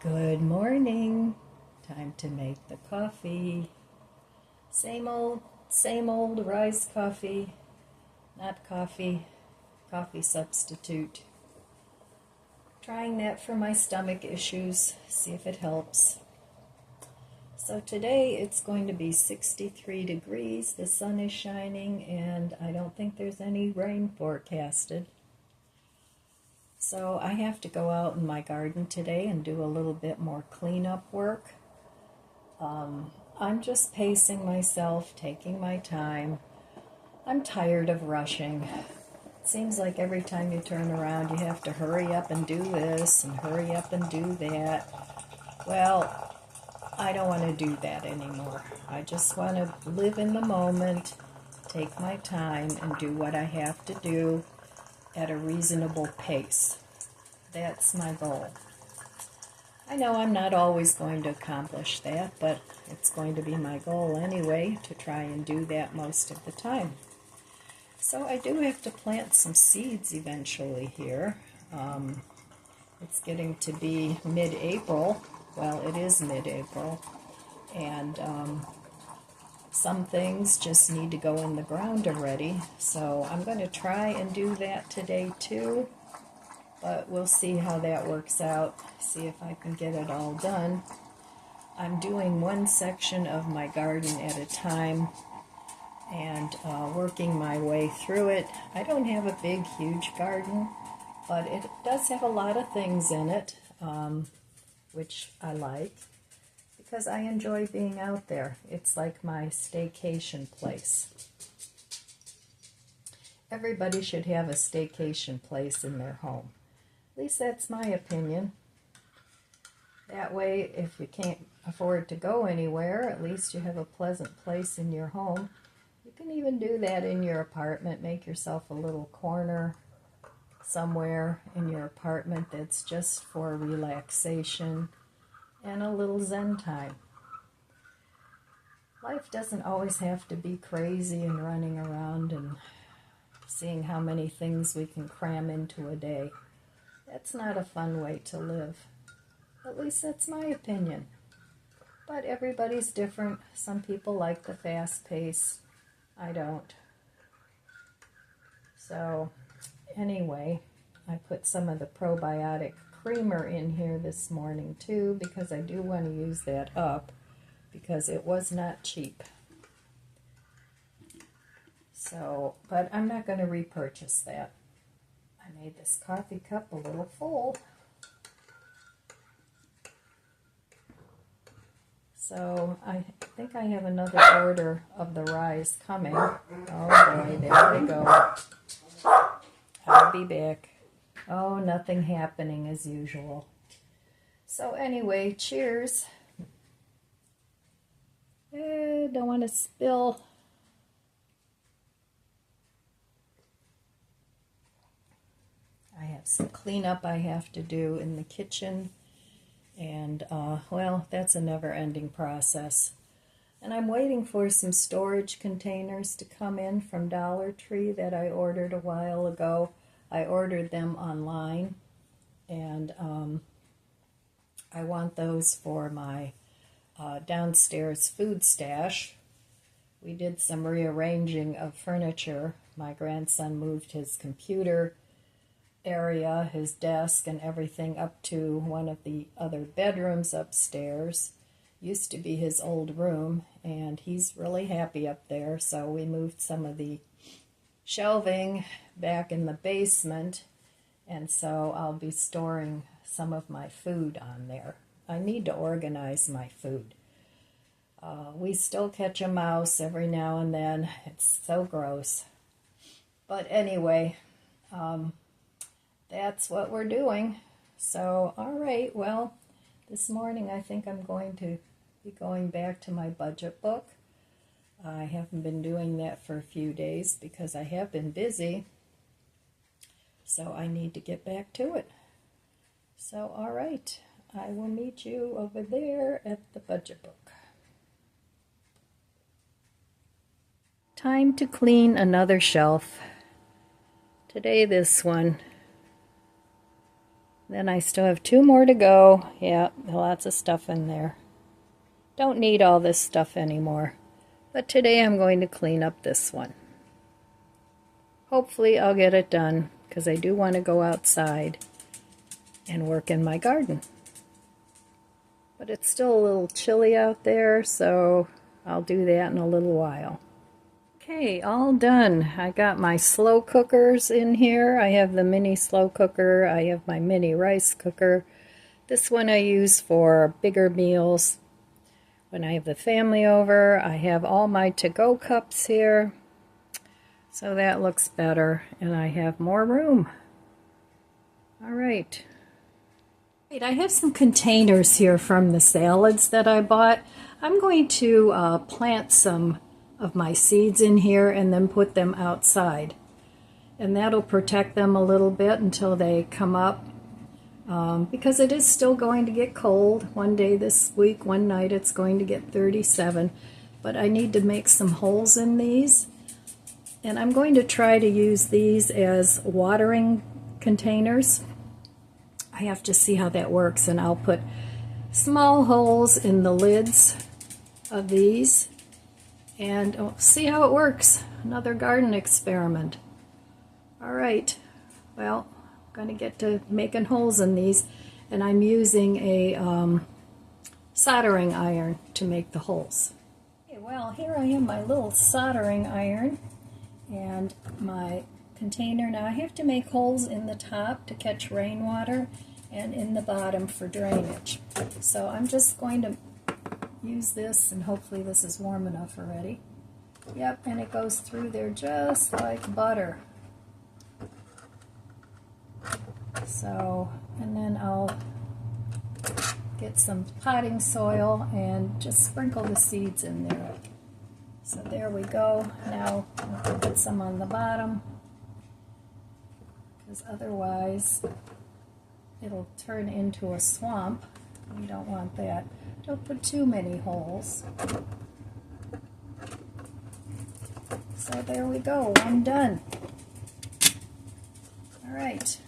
Good morning. Time to make the coffee. Same old rice coffee. Not coffee, coffee substitute. Trying that for my stomach issues, see if it helps. So today it's going to be 63 degrees, the sun is shining, and I don't think there's any rain forecasted. So I have to go out in my garden today and do a little bit more cleanup work. I'm just pacing myself, taking my time. I'm tired of rushing. It seems like every time you turn around you have to hurry up and do this and hurry up and do that. Well, I don't want to do that anymore. I just want to live in the moment, take my time, and do what I have to do at a reasonable pace. That's my goal. I know I'm not always going to accomplish that, but it's going to be my goal anyway to try and do that most of the time. So I do have to plant some seeds eventually here. It's getting to be mid-April. Well, it is mid-April, and some things just need to go in the ground already. So I'm going to try and do that today too. But we'll see how that works out, see if I can get it all done. I'm doing one section of my garden at a time and working my way through it. I don't have a big, huge garden, but it does have a lot of things in it, which I like, because I enjoy being out there. It's like my staycation place. Everybody should have a staycation place in their home. At least that's my opinion. That way, if you can't afford to go anywhere, at least you have a pleasant place in your home. You can even do that in your apartment. Make yourself a little corner somewhere in your apartment that's just for relaxation and a little Zen time. Life doesn't always have to be crazy and running around and seeing how many things we can cram into a day. That's not a fun way to live. At least that's my opinion. But everybody's different. Some people like the fast pace. I don't. So, anyway, I put some of the probiotic creamer in here this morning too, because I do want to use that up, because it was not cheap. So, but I'm not going to repurchase that. I made this coffee cup a little full. So I think I have another order of the rise coming. Oh boy, there we go. I'll be back. Oh, nothing happening as usual. So anyway, cheers. Don't want to spill. I have some cleanup I have to do in the kitchen, and well, that's a never-ending process. And I'm waiting for some storage containers to come in from Dollar Tree that I ordered a while ago. I ordered them online, and I want those for my downstairs food stash. We did some rearranging of furniture. My grandson moved his computer area, his desk, and everything up to one of the other bedrooms upstairs. Used to be his old room, and he's really happy up there, so we moved some of the shelving back in the basement, and so I'll be storing some of my food on there. I need to organize my food. We still catch a mouse every now and then. It's so gross. But anyway, that's what we're doing. So, all right, well, this morning I think I'm going to be going back to my budget book. I haven't been doing that for a few days because I have been busy. So I need to get back to it. So, all right, I will meet you over there at the budget book. Time to clean another shelf. Today this one. Then I still have 2 more to go. Yeah, lots of stuff in there. Don't need all this stuff anymore. But today I'm going to clean up this one. Hopefully I'll get it done because I do want to go outside and work in my garden. But it's still a little chilly out there, so I'll do that in a little while. Okay, all done. I got my slow cookers in here. I have the mini slow cooker. I have my mini rice cooker. This one I use for bigger meals. When I have the family over, I have all my to-go cups here. So that looks better, and I have more room. All right. I have some containers here from the salads that I bought. I'm going to plant some of my seeds in here and then put them outside. And that'll protect them a little bit until they come up. Because it is still going to get cold. One day this week, one night it's going to get 37. But I need to make some holes in these. And I'm going to try to use these as watering containers. I have to see how that works, and I'll put small holes in the lids of these and see how it works. Another garden experiment. All right, well, I'm going to get to making holes in these, and I'm using a soldering iron to make the holes. Okay, well, here I have my little soldering iron and my container. Now I have to make holes in the top to catch rainwater and in the bottom for drainage. So I'm just going to use this, and hopefully this is warm enough already. Yep, and it goes through there just like butter. So, and then I'll get some potting soil and just sprinkle the seeds in there. So there we go. Now I'll put some on the bottom, because otherwise it'll turn into a swamp. We don't want that. Don't put too many holes. So there we go, one done. All right,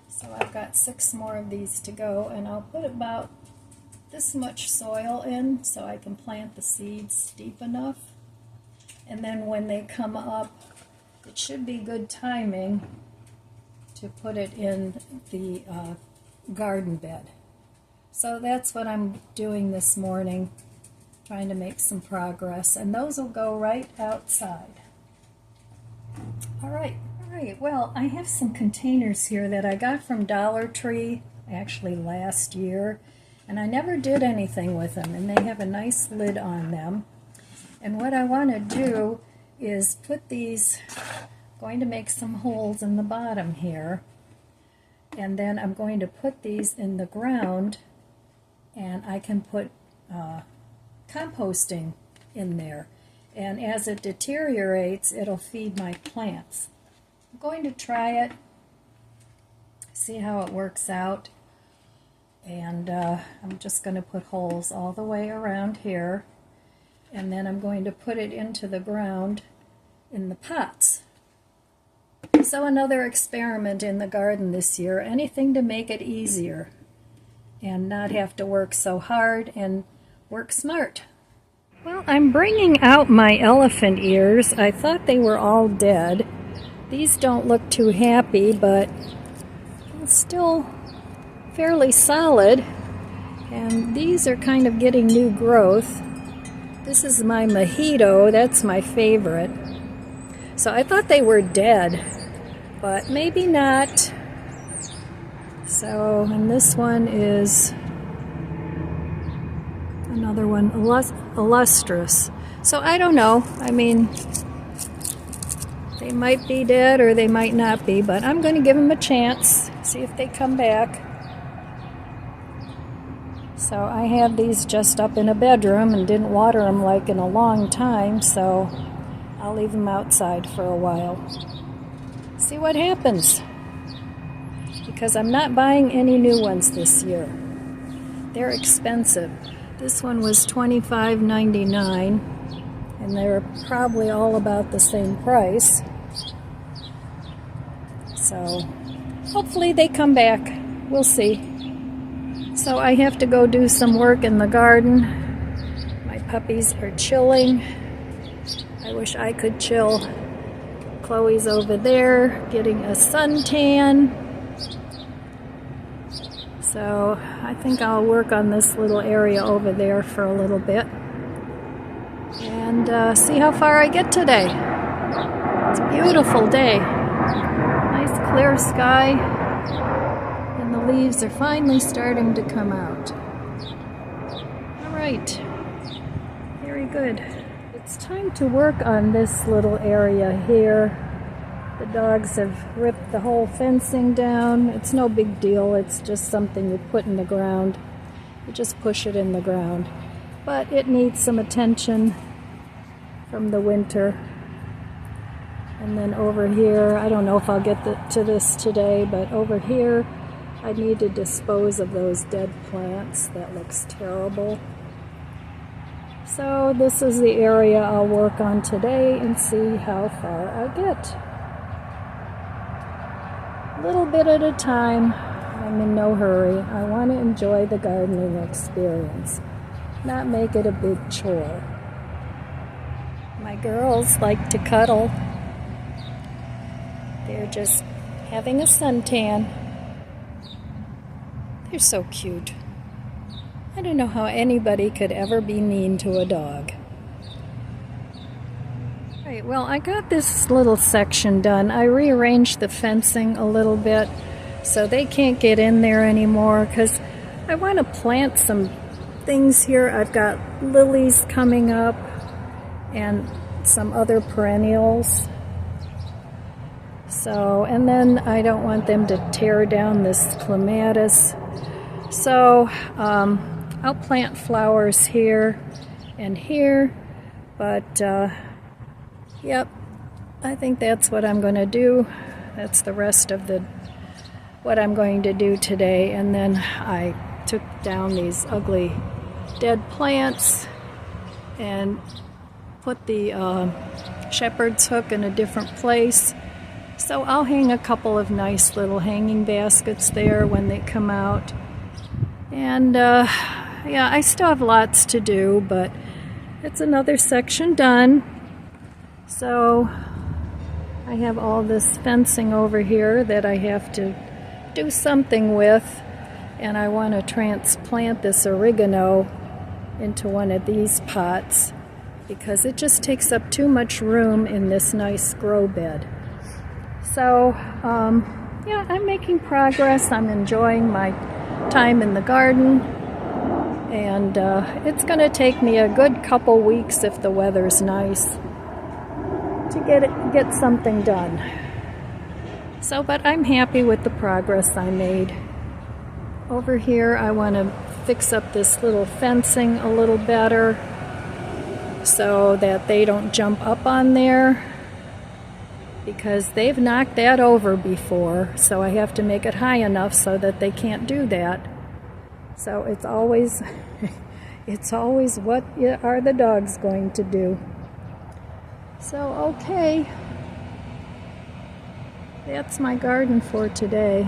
so I've got 6 more of these to go, and I'll put about this much soil in so I can plant the seeds deep enough. And then when they come up, it should be good timing to put it in the garden bed. So that's what I'm doing this morning, trying to make some progress, and those will go right outside. All right, well, I have some containers here that I got from Dollar Tree actually last year, and I never did anything with them, and they have a nice lid on them. And what I want to do is put these, going to make some holes in the bottom here, and then I'm going to put these in the ground, and I can put composting in there, and as it deteriorates, it'll feed my plants. I'm going to try it, see how it works out, and I'm just going to put holes all the way around here, and then I'm going to put it into the ground in the pots. So another experiment in the garden this year, anything to make it easier and not have to work so hard and work smart. Well, I'm bringing out my elephant ears. I thought they were all dead. These don't look too happy, but still fairly solid. And these are kind of getting new growth. This is my mojito, that's my favorite. So I thought they were dead, but maybe not. So, and this one is another one, illustrious. So I don't know, I mean, they might be dead or they might not be, but I'm going to give them a chance, see if they come back. So I have these just up in a bedroom and didn't water them like in a long time, so I'll leave them outside for a while. See what happens. Because I'm not buying any new ones this year. They're expensive. This one was $25.99, and they're probably all about the same price. So hopefully they come back. we'll see. So I have to go do some work in the garden. My puppies are chilling. I wish I could chill. Chloe's over there getting a suntan. So I think I'll work on this little area over there for a little bit and see how far I get today. It's a beautiful day. Nice clear sky, and the leaves are finally starting to come out. All right, very good. It's time to work on this little area here. The dogs have ripped the whole fencing down. It's no big deal. It's just something you put in the ground. You just push it in the ground. But it needs some attention from the winter. And then over here, I don't know if I'll get to this today, but over here, I need to dispose of those dead plants. That looks terrible. So this is the area I'll work on today and see how far I get. A little bit at a time. I'm in no hurry. I want to enjoy the gardening experience, not make it a big chore. My girls like to cuddle. They're just having a suntan. They're so cute. I don't know how anybody could ever be mean to a dog. Right, well, I got this little section done. I rearranged the fencing a little bit so they can't get in there anymore because I want to plant some things here. I've got lilies coming up and some other perennials. So, and then I don't want them to tear down this clematis. So, I'll plant flowers here and here, but yep, I think that's what I'm going to do. That's the rest of what I'm going to do today. And then I took down these ugly dead plants and put the shepherd's hook in a different place. So I'll hang a couple of nice little hanging baskets there when they come out. And yeah, I still have lots to do, but it's another section done. So I have all this fencing over here that I have to do something with, and I want to transplant this oregano into one of these pots because it just takes up too much room in this nice grow bed. So yeah, I'm making progress. I'm enjoying my time in the garden, and it's going to take me a good couple weeks if the weather's nice to get something done. So, but I'm happy with the progress I made. Over here, I want to fix up this little fencing a little better so that they don't jump up on there, because they've knocked that over before, so I have to make it high enough so that they can't do that. So it's always what are the dogs going to do? So okay, that's my garden for today.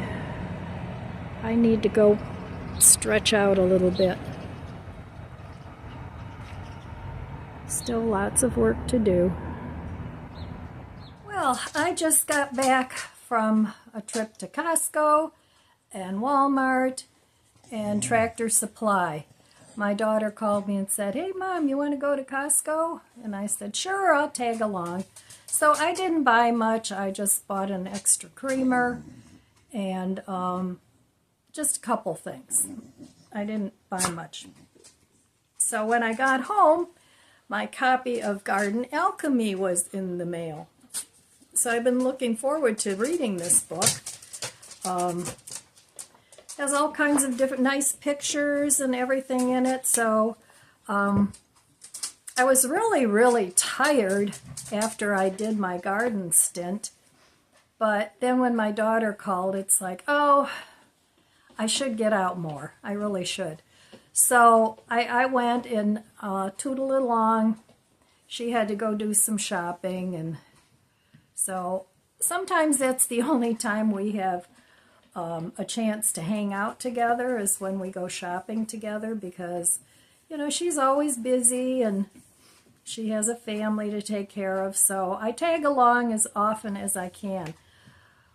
I need to go stretch out a little bit. Still lots of work to do. Well, I just got back from a trip to Costco and Walmart and Tractor Supply. My daughter called me and said, "Hey Mom, you want to go to Costco?" And I said, "Sure, I'll tag along." So I didn't buy much. I just bought an extra creamer and just a couple things. I didn't buy much. So when I got home, my copy of Garden Alchemy was in the mail. So I've been looking forward to reading this book. Has all kinds of different nice pictures and everything in it. So I was really tired after I did my garden stint. But then when my daughter called, it's like, oh, I should get out more. I really should. So I went and tootled along. She had to go do some shopping, and so sometimes that's the only time we have a chance to hang out together is when we go shopping together, because, you know, she's always busy and she has a family to take care of, so I tag along as often as I can.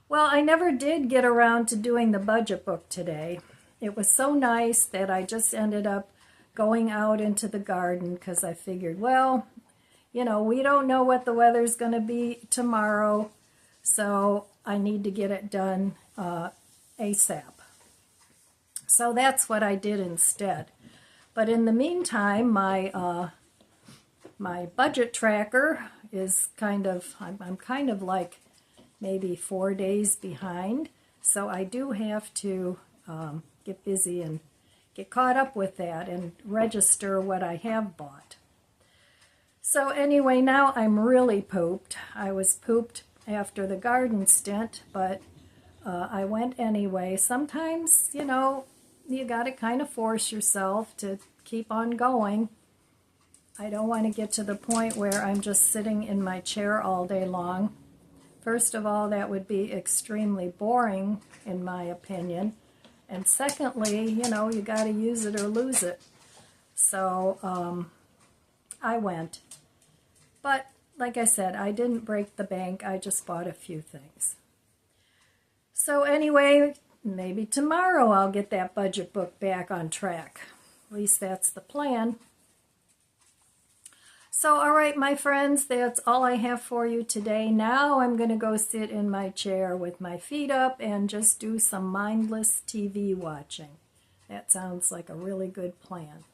Well, I never did get around to doing the budget book today. It was so nice that I just ended up going out into the garden because I figured, well, you know, we don't know what the weather's going to be tomorrow, so I need to get it done ASAP. So that's what I did instead. But in the meantime, my budget tracker is kind of, I'm kind of like maybe 4 days behind. So I do have to get busy and get caught up with that and register what I have bought. So anyway, now I'm really pooped. I was pooped after the garden stint, but I went anyway. Sometimes, you know, you got to kind of force yourself to keep on going. I don't want to get to the point where I'm just sitting in my chair all day long. First of all, that would be extremely boring, in my opinion. And secondly, you know, you got to use it or lose it. So I went. But like I said, I didn't break the bank. I just bought a few things. So anyway, maybe tomorrow I'll get that budget book back on track. At least that's the plan. So, all right, my friends, that's all I have for you today. Now I'm going to go sit in my chair with my feet up and just do some mindless TV watching. That sounds like a really good plan.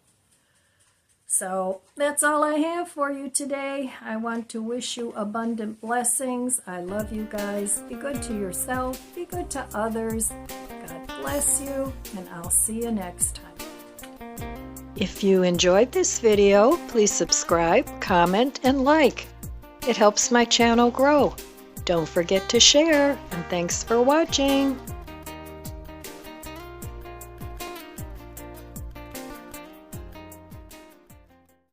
So that's all I have for you today. I want to wish you abundant blessings. I love you guys. Be good to yourself. Be good to others. God bless you, and I'll see you next time. If you enjoyed this video, please subscribe, comment, and like. It helps my channel grow. Don't forget to share, and thanks for watching.